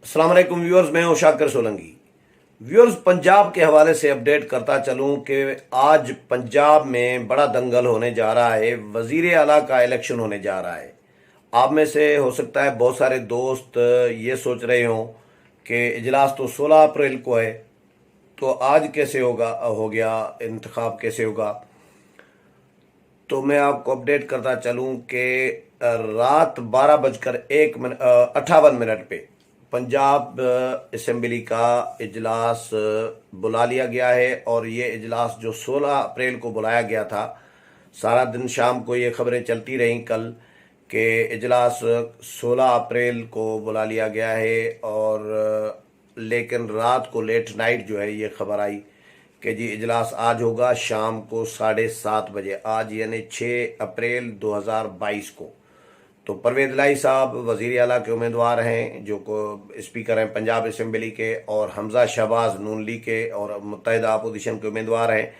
अस्सलाम वालेकुम व्यूअर्स, मैं हूं शाकिर सोलंकी। व्यूअर्स, पंजाब के हवाले से अपडेट करता चलूं कि आज पंजाब में बड़ा दंगल होने जा रहा है। वजीर आला का इलेक्शन होने जा रहा है। आप में से हो सकता है बहुत सारे दोस्त ये सोच रहे हों कि इजलास तो 16 अप्रैल को है, तो आज कैसे होगा, हो गया इंतखाब कैसे होगा। तो मैं आपको अपडेट करता चलूं कि रात 12:58 पे पंजाब असेंबली का इजलास बुला लिया गया है। और ये इजलास जो 16 अप्रैल को बुलाया गया था, सारा दिन शाम को ये खबरें चलती रहीं कल कि इजलास 16 अप्रैल को बुला लिया गया है। और लेकिन रात को लेट नाइट जो है ये खबर आई कि जी इजलास आज होगा शाम को 7:30 बजे, आज यानी 6 अप्रैल 2022 को। तो परवेज इलाही साहब वजीर आला के उम्मीदवार हैं, जो को स्पीकर हैं पंजाब असेंबली के, और हमजा शहबाज नून लीग के और मुत्तहिदा अपोजिशन के उम्मीदवार हैं।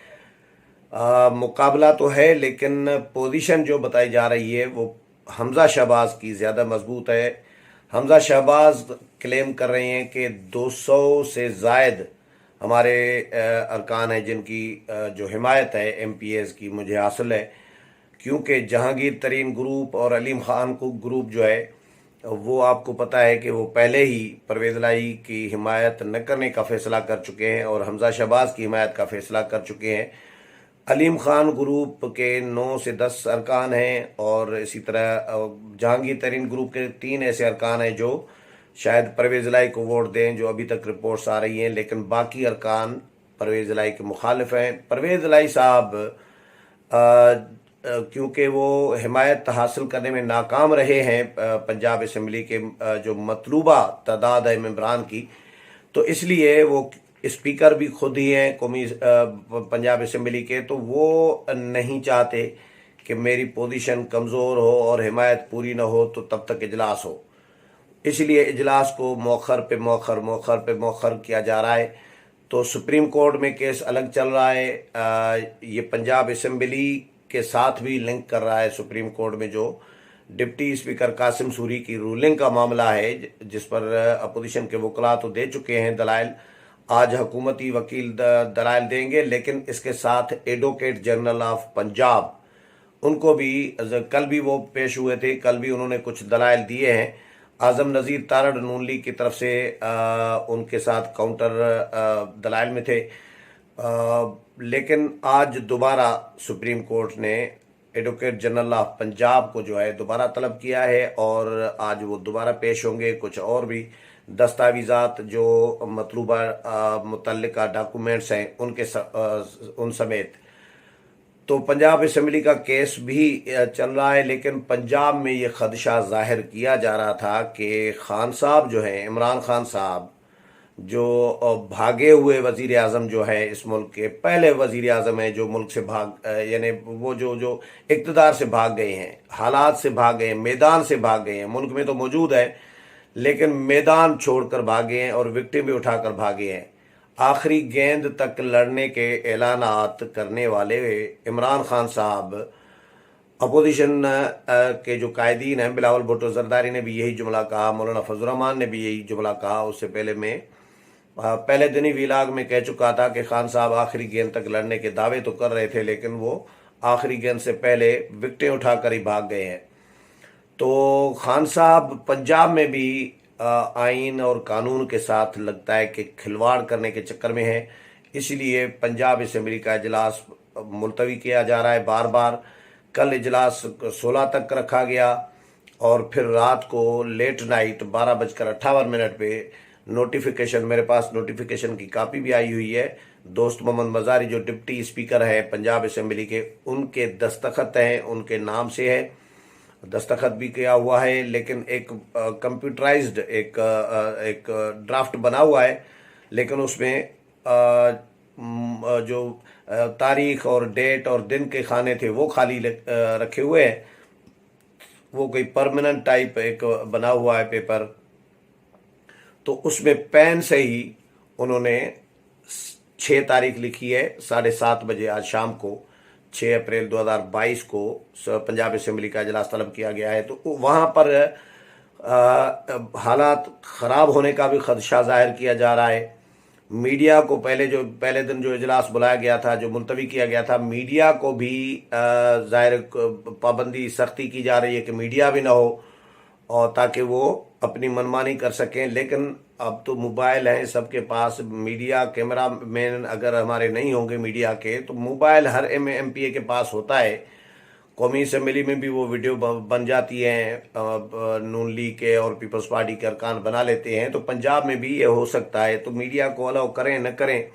मुकाबला तो है, लेकिन पोजीशन जो बताई जा रही है वो हमजा शहबाज की ज़्यादा मजबूत है। हमजा शहबाज क्लेम कर रहे हैं कि 200 से ज़ायद हमारे अरकान हैं जिनकी जो हिमायत है MPAs की मुझे हासिल है, क्योंकि जहांगीर तरीन ग्रुप और अलीम खान को ग्रुप जो है वो आपको पता है कि वो पहले ही परवेज इलाही की हिमायत न करने का फैसला कर चुके हैं और हमजा शहबाज की हिमायत का फैसला कर चुके हैं। अलीम खान ग्रुप के 9 से 10 अरकान हैं और इसी तरह जहांगीर तरीन ग्रुप के 3 ऐसे अरकान हैं जो शायद परवेज इलाही को वोट दें, जो अभी तक रिपोर्ट्स आ रही हैं। लेकिन बाकी अरकान परवेज इलाही के मुखालिफ हैं। परवेज इलाही साहब क्योंकि वो हिमायत हासिल करने में नाकाम रहे हैं पंजाब असेंबली के जो मतलूबा तादाद है मेंबरान की, तो इसलिए वो स्पीकर भी खुद ही हैं कौमी पंजाब असेंबली के, तो वो नहीं चाहते कि मेरी पोजीशन कमज़ोर हो और हिमायत पूरी ना हो तो तब तक इजलास हो। इसलिए इजलास को मौखर किया जा रहा है। तो सुप्रीम कोर्ट में केस अलग चल रहा है। ये पंजाब असेंबली के साथ भी लिंक कर रहा है सुप्रीम कोर्ट में, जो डिप्टी स्पीकर कासिम सूरी की रूलिंग का मामला है, जिस पर अपोजिशन के वकला तो दे चुके हैं दलाइल। आज हुकूमती वकील दलाइल देंगे, लेकिन इसके साथ एडवोकेट जनरल ऑफ पंजाब उनको भी कल भी वो पेश हुए थे, कल भी उन्होंने कुछ दलाइल दिए हैं। आजम नज़ीर तारड़ नून लीग की तरफ से उनके साथ काउंटर दलाइल में थे। लेकिन आज दोबारा सुप्रीम कोर्ट ने एडवोकेट जनरल ऑफ पंजाब को जो है दोबारा तलब किया है और आज वो दोबारा पेश होंगे। कुछ और भी दस्तावेजात जो मतलूबा मुतल्लिका डॉक्यूमेंट्स हैं उनके उन समेत। तो पंजाब असेंबली का केस भी चल रहा है, लेकिन पंजाब में ये खदशा जाहिर किया जा रहा था कि खान साहब जो हैं, इमरान खान साहब, जो भागे हुए वजीर आज़म जो है, इस मुल्क के पहले वजीर आज़म है जो मुल्क से यानी वो जो इक़्तिदार से भाग गए हैं, हालात से भाग गए हैं, मैदान से भाग गए हैं। मुल्क में तो मौजूद है लेकिन मैदान छोड़कर भागे हैं और विक्टिम भी उठाकर भागे हैं। आखिरी गेंद तक लड़ने के ऐलानात करने वाले इमरान खान साहब, अपोजिशन के जो कायदीन हैं, बिलावल भुट्टो जरदारी ने भी यही जुमला कहा, मौलाना फजल रहमान ने भी यही जुमला कहा। उससे पहले मैं पहले दिन ही वीलाग में कह चुका था कि खान साहब आखिरी गेंद तक लड़ने के दावे तो कर रहे थे, लेकिन वो आखिरी गेंद से पहले विकेटें उठाकर ही भाग गए हैं। तो खान साहब पंजाब में भी आइन और कानून के साथ लगता है कि खिलवाड़ करने के चक्कर में है, इसलिए पंजाब असेंबली का इजलास मुलतवी किया जा रहा है बार बार। कल इजलास 16 तक रखा गया और फिर रात को लेट नाइट 12:58 पे नोटिफिकेशन, मेरे पास नोटिफिकेशन की कापी भी आई हुई है। दोस्त मोहम्मद मजारी जो डिप्टी स्पीकर है पंजाब असेंबली के, उनके दस्तखत हैं, उनके नाम से है, दस्तखत भी किया हुआ है। लेकिन एक कंप्यूटराइज्ड एक ड्राफ्ट बना हुआ है, लेकिन उसमें जो तारीख और डेट और दिन के खाने थे वो खाली रखे हुए हैं। वो कोई परमानेंट टाइप एक बना हुआ है पेपर, तो उसमें पेन से ही उन्होंने 6 तारीख लिखी है, 7:30 आज शाम को 6 अप्रैल 2022 को पंजाब असेंबली का इजलास तलब किया गया है। तो वहाँ पर हालात ख़राब होने का भी खदशा जाहिर किया जा रहा है। मीडिया को पहले दिन जो इजलास बुलाया गया था, जो मुलतवी किया गया था, मीडिया को भी जाहिर पाबंदी सख्ती की जा रही है कि मीडिया भी ना हो, और ताकि वो अपनी मनमानी कर सकें। लेकिन अब तो मोबाइल हैं सबके पास, मीडिया कैमरा मैन अगर हमारे नहीं होंगे मीडिया के, तो मोबाइल हर MPA के पास होता है। कौमी असम्बली में भी वो वीडियो बन जाती हैं, नून लीग के और पीपल्स पार्टी के अरकान बना लेते हैं। तो पंजाब में भी ये हो सकता है। तो मीडिया को अलाउ करें न करें,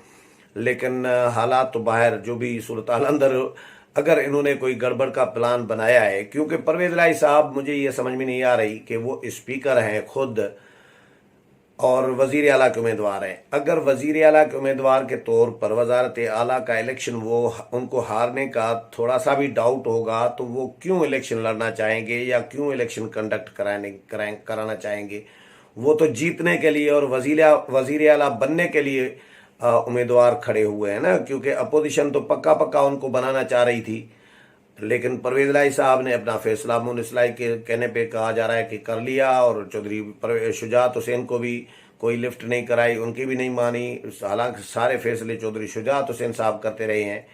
लेकिन हालात तो बाहर जो भी सूरत हाल अंदर, अगर इन्होंने कोई गड़बड़ का प्लान बनाया है, क्योंकि परवेज लाई साहब, मुझे ये समझ में नहीं आ रही कि वो स्पीकर हैं खुद और वजीर आला के उम्मीदवार हैं। अगर वजीर आला के उम्मीदवार के तौर पर वजारत आला का इलेक्शन वो उनको हारने का थोड़ा सा भी डाउट होगा, तो वो क्यों इलेक्शन लड़ना चाहेंगे या क्यों इलेक्शन कंडक्ट कराना चाहेंगे? वो तो जीतने के लिए और वजीर आला बनने के लिए उम्मीदवार खड़े हुए हैं ना, क्योंकि अपोजिशन तो पक्का पक्का उनको बनाना चाह रही थी। लेकिन परवेज लाई साहब ने अपना फैसला मुनिसलाई के कहने पे कहा जा रहा है कि कर लिया, और चौधरी शुजात हुसैन को भी कोई लिफ्ट नहीं कराई, उनकी भी नहीं मानी। हालांकि सारे फैसले चौधरी शुजात हुसैन साहब करते रहे हैं,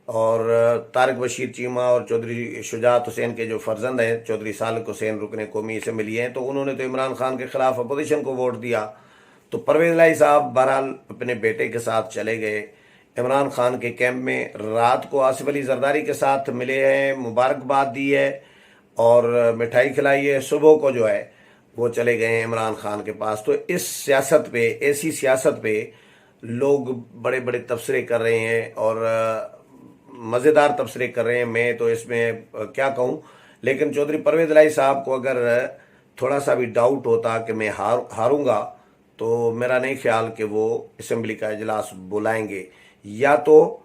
और तारिक बशीर चीमा और चौधरी शुजात हुसैन के जो फर्जंद हैं चौधरी सालिक हुसैन रुकने कौमी से मिली हैं, तो उन्होंने तो इमरान खान के खिलाफ अपोजिशन को वोट दिया। तो परवेज लाई साहब बहरहाल अपने बेटे के साथ चले गए इमरान खान के कैंप में, रात को आसिफ अली जरदारी के साथ मिले हैं, मुबारकबाद दी है और मिठाई खिलाई है। सुबह को जो है वो चले गए हैं इमरान खान के पास। तो इस सियासत पे, ऐसी सियासत पे लोग बड़े बड़े तबसरे कर रहे हैं और मज़ेदार तबसरे कर रहे हैं। मैं तो इसमें क्या कहूँ, लेकिन चौधरी परवेज लाई साहब को अगर थोड़ा सा भी डाउट होता कि मैं हारूंगा, तो मेरा नहीं ख्याल कि वो असम्बली का इजलास बुलाएंगे। या तो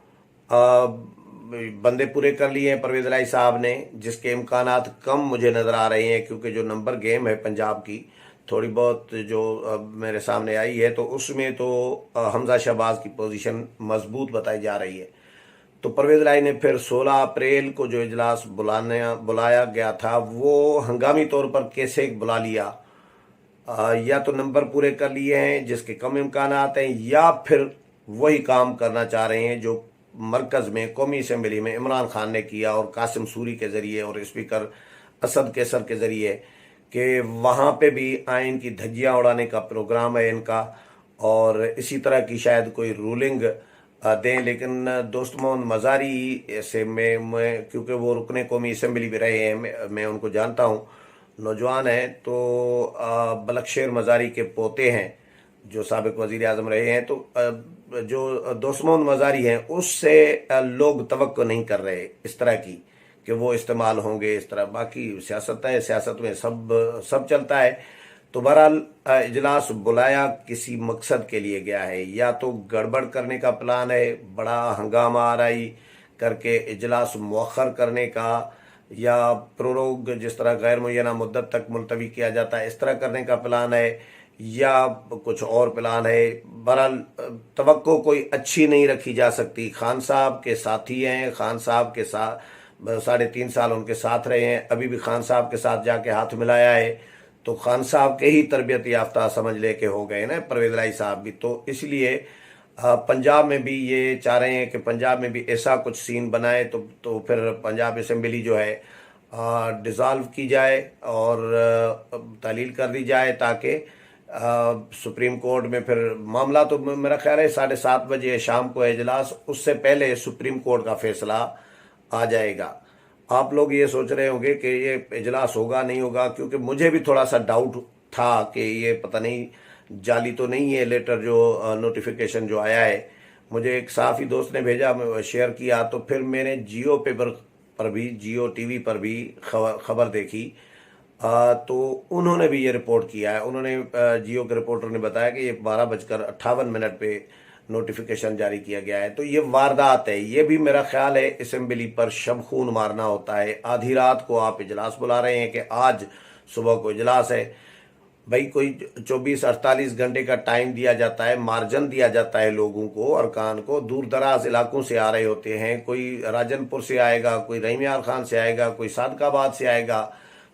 बंदे पूरे कर लिए हैं परवेज लाई साहब ने, जिसके इम्कानात कम मुझे नज़र आ रहे हैं, क्योंकि जो नंबर गेम है पंजाब की थोड़ी बहुत जो मेरे सामने आई है, तो उसमें तो हमजा शहबाज की पोजीशन मजबूत बताई जा रही है। तो परवेज लाई ने फिर 16 अप्रैल को जो इजलास बुलाया गया था, वो हंगामी तौर पर कैसे बुला लिया? या तो नंबर पूरे कर लिए हैं जिसके कम इम्कानात हैं, या फिर वही काम करना चाह रहे हैं जो मरकज़ में कौमी असम्बली में इमरान खान ने किया और कासिम सूरी के ज़रिए और स्पीकर असद कैसर के ज़रिए, कि वहाँ पे भी आइन की धज्जियाँ उड़ाने का प्रोग्राम है इनका, और इसी तरह की शायद कोई रूलिंग दें। लेकिन दोस्त मोहम्मद मज़ारी से मैं क्योंकि वो रुकने कौमी असम्बली भी रहे हैं, मैं उनको जानता हूँ, नौजवान हैं, तो बलकशेर मज़ारी के पोते हैं जो साबिक वज़ीर आज़म रहे हैं। तो जो दोस्त मोहम्मद मज़ारी हैं, उससे लोग तवक्को नहीं कर रहे इस तरह की कि वो इस्तेमाल होंगे इस तरह। बाकी सियासत है, सियासत में सब चलता है। तो बहरहाल इजलास बुलाया किसी मकसद के लिए गया है, या तो गड़बड़ करने का प्लान है, बड़ा हंगामा आराई करके इजलास मौखर करने का, या प्रोरोग जिस तरह गैर मुय्यना मुद्दत तक मुलतवी किया जाता है इस तरह करने का प्लान है, या कुछ और प्लान है। बहरहाल तवक्को कोई अच्छी नहीं रखी जा सकती। खान साहब के साथी हैं, खान साहब के साथ 3.5 साल उनके साथ रहे हैं, अभी भी खान साहब के साथ जाके हाथ मिलाया है, तो खान साहब के ही तरबियत याफ्ता समझ लेके हो गए ना परवेज लाई साहब भी। तो इसलिए पंजाब में भी ये चाह रहे हैं कि पंजाब में भी ऐसा कुछ सीन बनाए, तो फिर पंजाब असम्बली जो है डिज़ाल्व की जाए और तालील कर दी जाए, ताकि सुप्रीम कोर्ट में फिर मामला, तो मेरा ख्याल है 7:30 बजे शाम को इजलास, उससे पहले सुप्रीम कोर्ट का फैसला आ जाएगा। आप लोग ये सोच रहे होंगे कि ये इजलास होगा नहीं होगा, क्योंकि मुझे भी थोड़ा सा डाउट था कि ये पता नहीं जाली तो नहीं है लेटर, जो नोटिफिकेशन जो आया है। मुझे एक साफ़ी दोस्त ने भेजा, शेयर किया, तो फिर मैंने जियो पेपर पर भी, जियो टीवी पर भी खबर देखी, तो उन्होंने भी ये रिपोर्ट किया है। उन्होंने जियो के रिपोर्टर ने बताया कि ये 12:58 पे नोटिफिकेशन जारी किया गया है। तो ये वारदात है, ये भी मेरा ख्याल है असम्बली पर शब खून मारना होता है। आधी रात को आप इजलास बुला रहे हैं कि आज सुबह को इजलास है। भाई कोई 24-48 घंटे का टाइम दिया जाता है, मार्जिन दिया जाता है लोगों को, अरकान को। दूर दराज इलाकों से आ रहे होते हैं, कोई राजनपुर से आएगा, कोई रहीम यार खान से आएगा, कोई सादकाबाद से आएगा।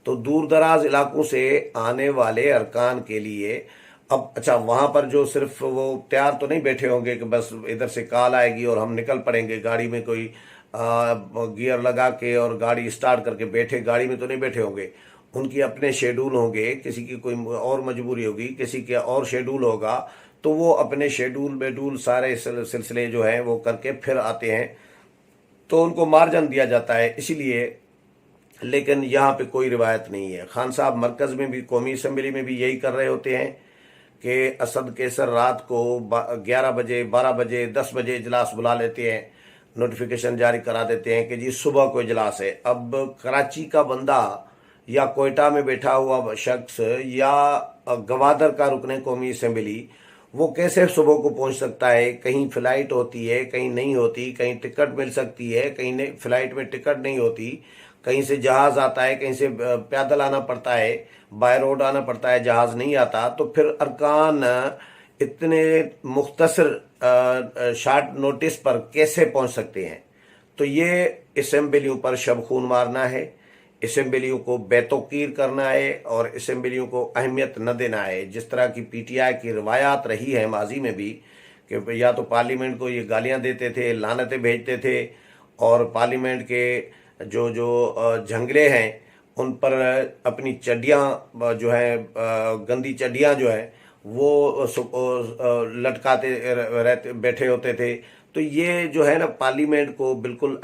तो दूर दराज इलाकों से आने वाले अरकान के लिए अब अच्छा वहां पर जो सिर्फ वो तैयार तो नहीं बैठे होंगे कि बस इधर से कॉल आएगी और हम निकल पड़ेंगे, गाड़ी में कोई गियर लगा के और गाड़ी स्टार्ट करके बैठे गाड़ी में तो नहीं बैठे होंगे। उनकी अपने शेड्यूल होंगे, किसी की कोई और मजबूरी होगी, किसी के और शेड्यूल होगा, तो वो अपने शेड्यूल वेड्यूल सारे सिलसिले जो हैं वो करके फिर आते हैं, तो उनको मार्जन दिया जाता है इसीलिए। लेकिन यहाँ पे कोई रिवायत नहीं है। खान साहब मरकज़ में भी, कौमी असम्बली में भी यही कर रहे होते हैं कि असद कैसर रात को 11 बजे, 12 बजे, 10 बजे इजलास बुला लेते हैं, नोटिफिकेशन जारी करा देते हैं कि जी सुबह को इजलास है। अब कराची का बंदा या कोयटा में बैठा हुआ शख्स या गवादर का रुकने कौमी असम्बली, वो कैसे सुबह को पहुंच सकता है? कहीं फ्लाइट होती है, कहीं नहीं होती, कहीं टिकट मिल सकती है, कहीं नहीं, फ्लाइट में टिकट नहीं होती, कहीं से जहाज आता है, कहीं से पैदल आना पड़ता है, बाय रोड आना पड़ता है, जहाज नहीं आता। तो फिर अरकान इतने मुख्तसर शार्ट नोटिस पर कैसे पहुंच सकते हैं? तो ये असम्बलियों पर शब खून मारना है, असम्बलियों को बेतौकीर करना है और असम्बलियों को अहमियत न देना है। जिस तरह की पीटीआई की रवायात रही है माजी में भी कि या तो पार्लियामेंट को ये गालियां देते थे, लानतें भेजते थे, और पार्लियामेंट के जो जो झंगले हैं उन पर अपनी चड्डियाँ जो है, गंदी चड्डियाँ जो है वो लटकाते रहते बैठे होते थे। तो ये जो है ना पार्लियामेंट को बिल्कुल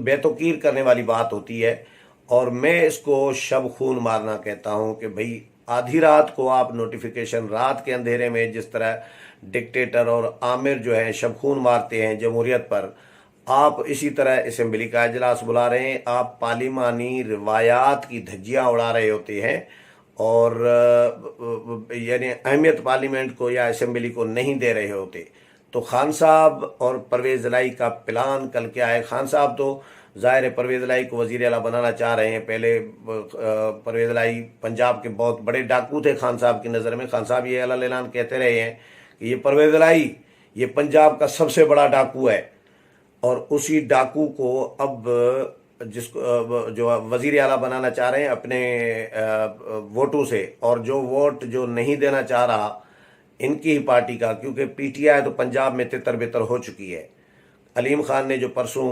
बेतौकीर करने वाली बात होती है। और मैं इसको शब खून मारना कहता हूं कि भाई आधी रात को आप नोटिफिकेशन, रात के अंधेरे में जिस तरह डिक्टेटर और आमिर जो है शब खून मारते हैं जमहूरियत पर, आप इसी तरह असम्बली का इजलास बुला रहे हैं, आप पार्लिमानी रिवायात की धज्जियां उड़ा रहे होते हैं और यानी अहमियत पार्लियामेंट को या असम्बली को नहीं दे रहे होते। तो खान साहब और परवेज इलाही का प्लान कल क्या है? खान साहब तो जाहिर है परवेज इलाही को वजीर आला बनाना चाह रहे हैं। पहले परवेज इलाही पंजाब के बहुत बड़े डाकू थे खान साहब की नज़र में। खान साहब ये अलग ऐलान कहते रहे हैं कि ये परवेज इलाही ये पंजाब का सबसे बड़ा डाकू है, और उसी डाकू को अब जिसको जो वजीर आला बनाना चाह रहे हैं अपने वोटों से, और जो वोट जो नहीं देना चाह रहा इनकी ही पार्टी का, क्योंकि पीटीआई तो पंजाब में तितर बितर हो चुकी है। अलीम खान ने जो परसों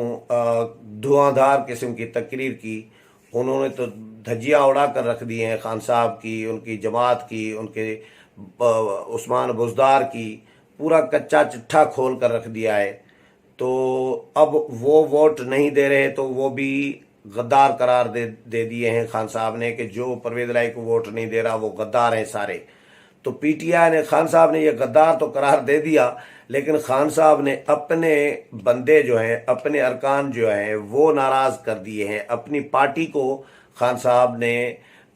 धुआंधार किस्म की तकरीर की, उन्होंने तो धज्जियां उड़ा कर रख दी हैं खान साहब की, उनकी जमात की, उनके उस्मान बुजदार की, पूरा कच्चा चिट्ठा खोल कर रख दिया है। तो अब वो वोट नहीं दे रहे तो वो भी गद्दार करार दे दिए हैं खान साहब ने कि जो परवेज इलाही को वोट नहीं दे रहा वो गद्दार हैं सारे। तो पीटीआई ने, खान साहब ने ये गद्दार तो करार दे दिया, लेकिन खान साहब ने अपने बंदे जो हैं, अपने अरकान जो हैं वो नाराज कर दिए हैं। अपनी पार्टी को खान साहब ने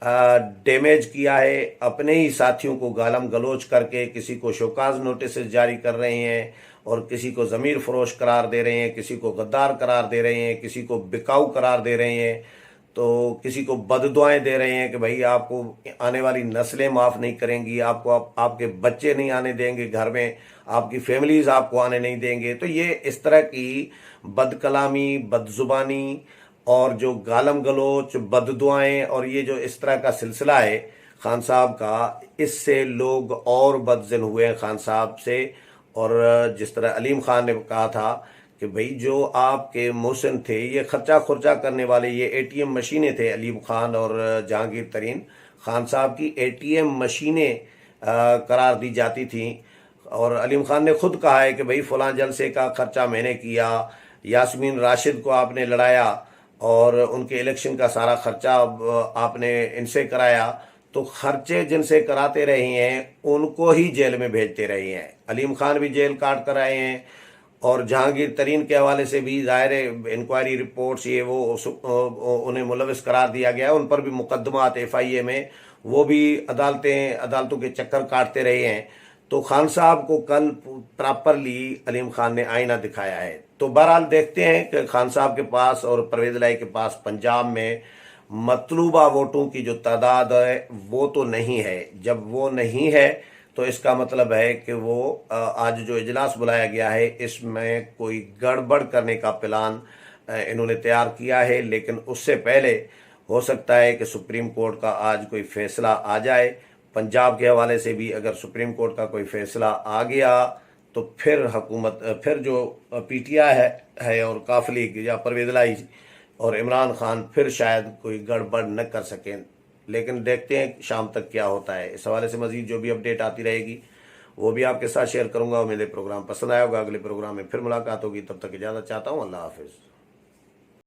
डैमेज किया है, अपने ही साथियों को गालम गलोच करके किसी को शोकाज नोटिस जारी कर रहे हैं और किसी को ज़मीर फरोश करार दे रहे हैं, किसी को गद्दार करार दे रहे हैं, किसी को बिकाऊ करार दे रहे हैं, तो किसी को बददुआएं दे रहे हैं कि भाई आपको आने वाली नस्लें माफ़ नहीं करेंगी, आपको आपके बच्चे नहीं आने देंगे घर में, आपकी फैमिलीज आपको आने नहीं देंगे। तो ये इस तरह की बदकलामी, बदजुबानी और जो गालम गलोच, बददुआएं और ये जो इस तरह का सिलसिला है खान साहब का, इससे लोग और बदजन हुए हैं खान साहब से। और जिस तरह अलीम खान ने कहा था कि भाई जो आपके मोहसिन थे, ये खर्चा खुर्चा करने वाले, ये एटीएम मशीनें थे। अलीम खान और जहांगीर तरीन खान साहब की एटीएम मशीनें करार दी जाती थी। और अलीम खान ने खुद कहा है कि भाई फलां जलसे का खर्चा मैंने किया, यास्मीन राशिद को आपने लड़ाया और उनके इलेक्शन का सारा खर्चा आपने इनसे कराया। तो खर्चे जिनसे कराते रहे हैं उनको ही जेल में भेजते रहे हैं। अलीम खान भी जेल काट कर आए हैं, और जहांगीर तरीन के हवाले से भी जाहिर है इंक्वायरी रिपोर्ट्स ये वो उन्हें मुलविस करार दिया गया है, उन पर भी मुकदमात एफआईए में, वो भी अदालतों के चक्कर काटते रहे हैं। तो खान साहब को कल प्रॉपरली अलीम खान ने आईना दिखाया है। तो बहरहाल देखते हैं कि खान साहब के पास और परवेज इलाही के पास पंजाब में मतलूबा वोटों की जो तादाद है वो तो नहीं है। जब वो नहीं है तो इसका मतलब है कि वो आज जो इजलास बुलाया गया है इसमें कोई गड़बड़ करने का प्लान इन्होंने तैयार किया है। लेकिन उससे पहले हो सकता है कि सुप्रीम कोर्ट का आज कोई फैसला आ जाए। पंजाब के हवाले से भी अगर सुप्रीम कोर्ट का कोई फैसला आ गया तो फिर हुकूमत, फिर जो पीटीआई है और काफ लीग या परवेज इलाही और इमरान खान फिर शायद कोई गड़बड़ न कर सकें। लेकिन देखते हैं शाम तक क्या होता है। इस हवाले से मजीद जो भी अपडेट आती रहेगी वो भी आपके साथ शेयर करूंगा। मेरे प्रोग्राम पसंद आया होगा, अगले प्रोग्राम में फिर मुलाकात होगी। तब तक इजाज़त चाहता हूँ। अल्लाह हाफिज़।